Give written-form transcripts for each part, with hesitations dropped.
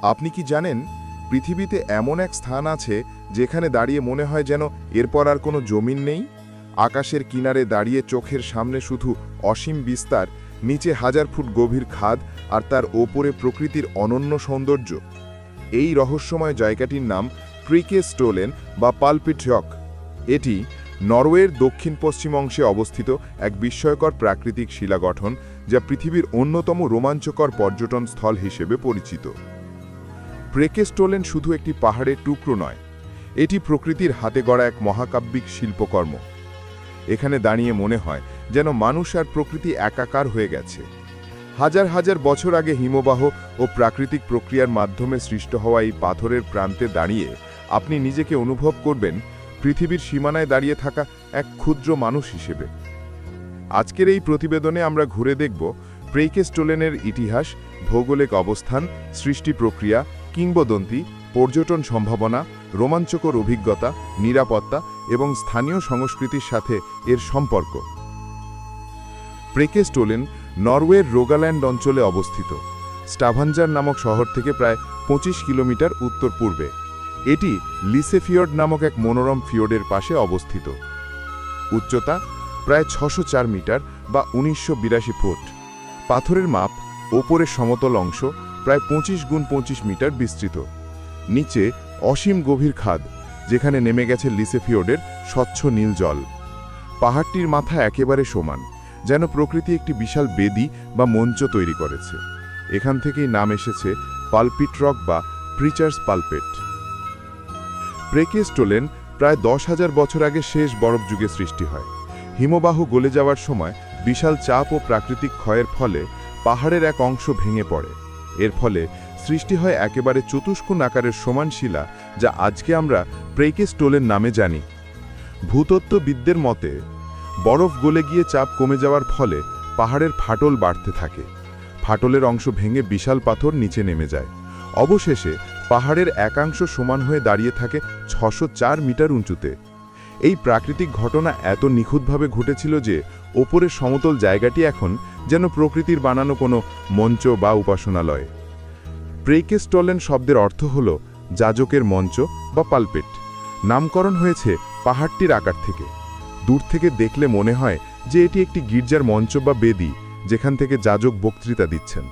আপনি কি জানেন পৃথিবীতে এমন এক স্থান আছে যেখানে দাঁড়িয়ে মনে হয় যেন এরপর আর কোনো জমিন নেই? আকাশের কিনারে দাঁড়িয়ে চোখের সামনে শুধু অসীম বিস্তার, নিচে 1000 ফুট গভীর খাদ আর তার ওপরে প্রকৃতির অনন্য সৌন্দর্য। এই রহস্যময় জায়গাটির নাম প্রিকেস্টোলেন বা পালপিট রক। এটি নরওয়ের দক্ষিণ পশ্চিম অংশে অবস্থিত এক বিস্ময়কর প্রাকৃতিক শিলা গঠন, যা পৃথিবীর অন্যতম রোমাঞ্চকর পর্যটন স্থল হিসেবে পরিচিত। প্রেকেস্টোলেন শুধু একটি পাহাড়ের টুকরো নয়, এটি প্রকৃতির হাতে গড়া এক মহাকাব্যিক শিল্পকর্ম। এখানে দাঁড়িয়ে মনে হয় যেন মানুষ আর প্রকৃতি একাকার হয়ে গেছে। হাজার হাজার বছর আগে হিমবাহ ও প্রাকৃতিক প্রক্রিয়ার মাধ্যমে সৃষ্ট হওয়া এই পাথরের প্রান্তে দাঁড়িয়ে আপনি নিজেকে অনুভব করবেন পৃথিবীর সীমানায় দাঁড়িয়ে থাকা এক ক্ষুদ্র মানুষ হিসেবে। আজকের এই প্রতিবেদনে আমরা ঘুরে দেখব প্রেকেস্টোলেনের ইতিহাস, ভৌগোলিক অবস্থান, সৃষ্টি প্রক্রিয়া, কিংবদন্তি, পর্যটন সম্ভাবনা, রোমাঞ্চকর অভিজ্ঞতা, নিরাপত্তা এবং স্থানীয় সংস্কৃতির সাথে এর সম্পর্ক। প্রেকেস্টোলেন নরওয়ের রোগাল্যান্ড অঞ্চলে অবস্থিত, স্টাভাঞ্জার নামক শহর থেকে প্রায় 25 কিলোমিটার উত্তর পূর্বে। এটি লিসেফিয়র্ড নামক এক মনোরম ফিয়র্ডের পাশে অবস্থিত। উচ্চতা প্রায় 604 মিটার বা 1982 ফুট। পাথরের মাপ ওপরের সমতল অংশ প্রায় 25x25 মিটার বিস্তৃত। নিচে অসীম গভীর খাদ, যেখানে নেমে গেছে লিসেফিয়র্ডের স্বচ্ছ নীল জল। পাহাড়টির মাথা একেবারে সমান, যেন প্রকৃতি একটি বিশাল বেদি বা মঞ্চ তৈরি করেছে। এখান থেকেই নাম এসেছে পালপিট রক বা প্রিচার্স পালপেট। প্রেকেস্টোলেন প্রায় 10,000 বছর আগে শেষ বরফ যুগে সৃষ্টি হয়। হিমবাহ গলে যাওয়ার সময় বিশাল চাপ ও প্রাকৃতিক ক্ষয়ের ফলে পাহাড়ের এক অংশ ভেঙে পড়ে। এর ফলে সৃষ্টি হয় একেবারে চতুষ্কোণ আকারের সমান শিলা, যা আজকে আমরা প্রেকেস্টোলেন নামে জানি। ভূতত্ত্ববিদদের মতে বরফ গলে গিয়ে চাপ কমে যাওয়ার ফলে পাহাড়ের ফাটল বাড়তে থাকে। ফাটলের অংশ ভেঙে বিশাল পাথর নিচে নেমে যায়। অবশেষে পাহাড়ের একাংশ সমান হয়ে দাঁড়িয়ে থাকে 604 মিটার উঁচুতে। এই প্রাকৃতিক ঘটনা এত নিখুঁতভাবে ঘটেছিল যে ওপরের সমতল জায়গাটি এখন যেন প্রকৃতির বানানো কোনো মঞ্চ বা উপাসনালয়। প্রেকেস্টোলেন শব্দের অর্থ হল যাজকের মঞ্চ বা পালপেট। নামকরণ হয়েছে পাহাড়টির আকার থেকে। দূর থেকে দেখলে মনে হয় যে এটি একটি গির্জার মঞ্চ বা বেদি, যেখান থেকে যাজক বক্তৃতা দিচ্ছেন।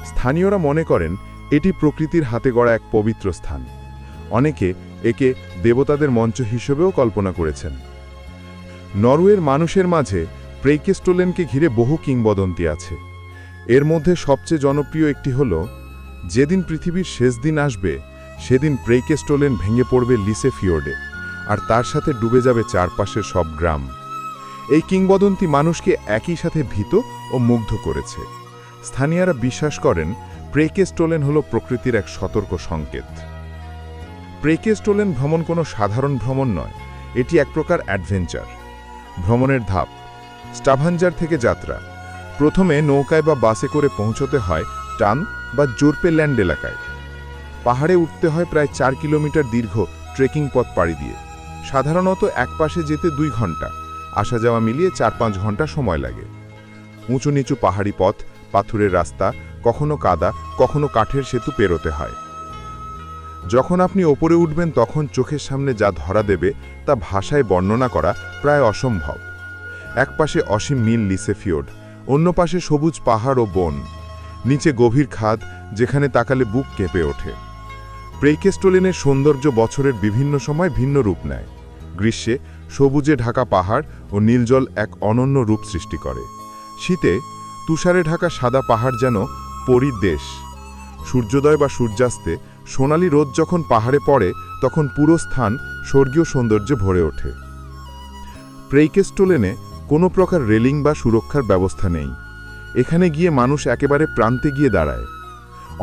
স্থানীয়রা মনে করেন এটি প্রকৃতির হাতে গড়া এক পবিত্র স্থান। অনেকে একে দেবতাদের মঞ্চ হিসেবেও কল্পনা করেছেন। নরওয়ের মানুষের মাঝে প্রেকেস্টোলেনকে ঘিরে বহু কিংবদন্তি আছে। এর মধ্যে সবচেয়ে জনপ্রিয় একটি হল, যেদিন পৃথিবীর শেষ দিন আসবে সেদিন প্রেকেস্টোলেন ভেঙে পড়বে লিসেফিয়র্ডে, আর তার সাথে ডুবে যাবে চারপাশের সব গ্রাম। এই কিংবদন্তি মানুষকে একই সাথে ভীত ও মুগ্ধ করেছে। স্থানীয়রা বিশ্বাস করেন প্রেকেস্টোলেন হল প্রকৃতির এক সতর্ক সংকেত। প্রেকেস্টোলেন ভ্রমণ কোনো সাধারণ ভ্রমণ নয়, এটি এক প্রকার অ্যাডভেঞ্চার। ভ্রমণের ধাপ: স্টাভাঞ্জার থেকে যাত্রা। প্রথমে নৌকায় বা বাসে করে পৌঁছতে হয় টান বা জোরপেল্যান্ড এলাকায়। পাহাড়ে উঠতে হয় প্রায় 4 কিলোমিটার দীর্ঘ ট্রেকিং পথ পাড়ি দিয়ে। সাধারণত এক পাশে যেতে 2 ঘন্টা, আসা যাওয়া মিলিয়ে 4-5 ঘন্টা সময় লাগে। উঁচু নিচু পাহাড়ি পথ, পাথুরের রাস্তা, কখনো কাদা, কখনো কাঠের সেতু পেরোতে হয়। যখন আপনি ওপরে উঠবেন তখন চোখের সামনে যা ধরা দেবে তা ভাষায় বর্ণনা করা প্রায় অসম্ভব। এক পাশে অসীম নীল লিসেফিয়র্ড, অন্য পাশে সবুজ পাহাড় ও বন, নিচে গভীর খাদ যেখানে তাকালে বুক কেঁপে ওঠে। প্রেকেস্টোলেনের সৌন্দর্য বছরের বিভিন্ন সময় ভিন্ন রূপ নেয়। গ্রীষ্মে সবুজে ঢাকা পাহাড় ও নীলজল এক অনন্য রূপ সৃষ্টি করে। শীতে তুষারে ঢাকা সাদা পাহাড় যেন পরীর দেশ। সূর্যোদয় বা সূর্যাস্তে সোনালি রোদ যখন পাহাড়ে পড়ে তখন পুরো স্থান স্বর্গীয় সৌন্দর্যে ভরে ওঠে। প্রেকেস্টোলেনে কোনো প্রকার রেলিং বা সুরক্ষার ব্যবস্থা নেই। এখানে গিয়ে মানুষ একেবারে প্রান্তে গিয়ে দাঁড়ায়।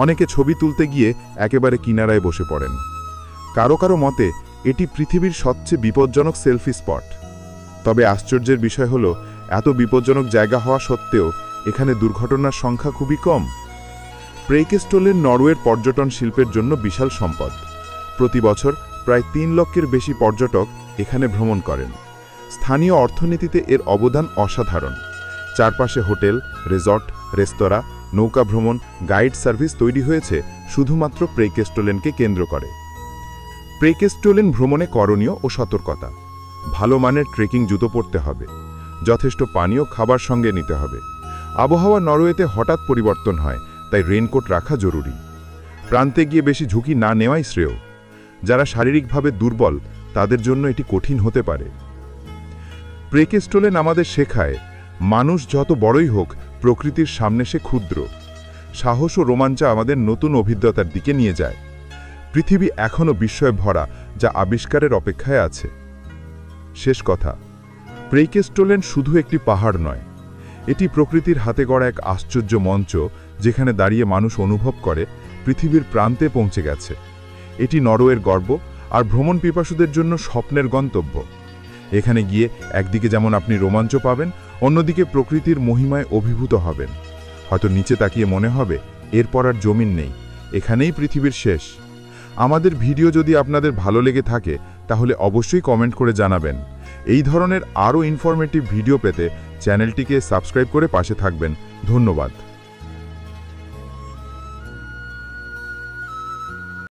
অনেকে ছবি তুলতে গিয়ে একেবারে কিনারায় বসে পড়েন। কারো কারো মতে এটি পৃথিবীর সবচেয়ে বিপজ্জনক সেলফি স্পট। তবে আশ্চর্যের বিষয় হল, এত বিপজ্জনক জায়গা হওয়া সত্ত্বেও এখানে দুর্ঘটনার সংখ্যা খুবই কম। প্রেকেস্টোলেন নরওয়ের পর্যটন শিল্পের জন্য বিশাল সম্পদ। প্রতি বছর প্রায় 3 লক্ষের বেশি পর্যটক এখানে ভ্রমণ করেন। স্থানীয় অর্থনীতিতে এর অবদান অসাধারণ। চারপাশে হোটেল, রিসর্ট, রেস্তোরাঁ নৌকা ভ্রমণ গাইড সার্ভিস তৈরি হয়েছে শুধুমাত্র প্রেকেস্টোলেনকে কেন্দ্র করে। প্রেকেস্টোলেন ভ্রমণে করণীয় ও সতর্কতা: ভালো মানের ট্রেকিং জুতো পরতে হবে, যথেষ্ট পানীয় খাবার সঙ্গে নিতে হবে। আবহাওয়া নরওয়েতে হঠাৎ পরিবর্তন হয়, তাই রেইনকোট রাখা জরুরি। প্রান্তে গিয়ে বেশি ঝুঁকি না নেওয়াই শ্রেয়। যারা শারীরিকভাবে দুর্বল তাদের জন্য এটি কঠিন হতে পারে। প্রেকেস্টোলেন আমাদের শেখায়, মানুষ যত বড়ই হোক প্রকৃতির সামনে সে ক্ষুদ্র। সাহস ও রোমাঞ্চ আমাদের নতুন অভিজ্ঞতার দিকে নিয়ে যায়। পৃথিবী এখনও বিস্ময়ে ভরা, যা আবিষ্কারের অপেক্ষায় আছে। শেষ কথা, প্রেকেস্টোলেন শুধু একটি পাহাড় নয়, এটি প্রকৃতির হাতে গড়া এক আশ্চর্য মঞ্চ, যেখানে দাঁড়িয়ে মানুষ অনুভব করে পৃথিবীর প্রান্তে পৌঁছে গেছে। এটি নরওয়ের গর্ব আর ভ্রমণ পিপাসুদের জন্য স্বপ্নের গন্তব্য। এখানে গিয়ে একদিকে যেমন আপনি রোমাঞ্চ পাবেন, অন্যদিকে প্রকৃতির মহিমায় অভিভূত হবেন। হয়তো নিচে তাকিয়ে মনে হবে এরপর আর জমিন নেই, এখানেই পৃথিবীর শেষ। আমাদের ভিডিও যদি আপনাদের ভালো লেগে থাকে তাহলে অবশ্যই কমেন্ট করে জানাবেন। এই ধরনের আরও ইনফরমেটিভ ভিডিও পেতে চ্যানেলটিকে সাবস্ক্রাইব করে পাশে থাকবেন। ধন্যবাদ।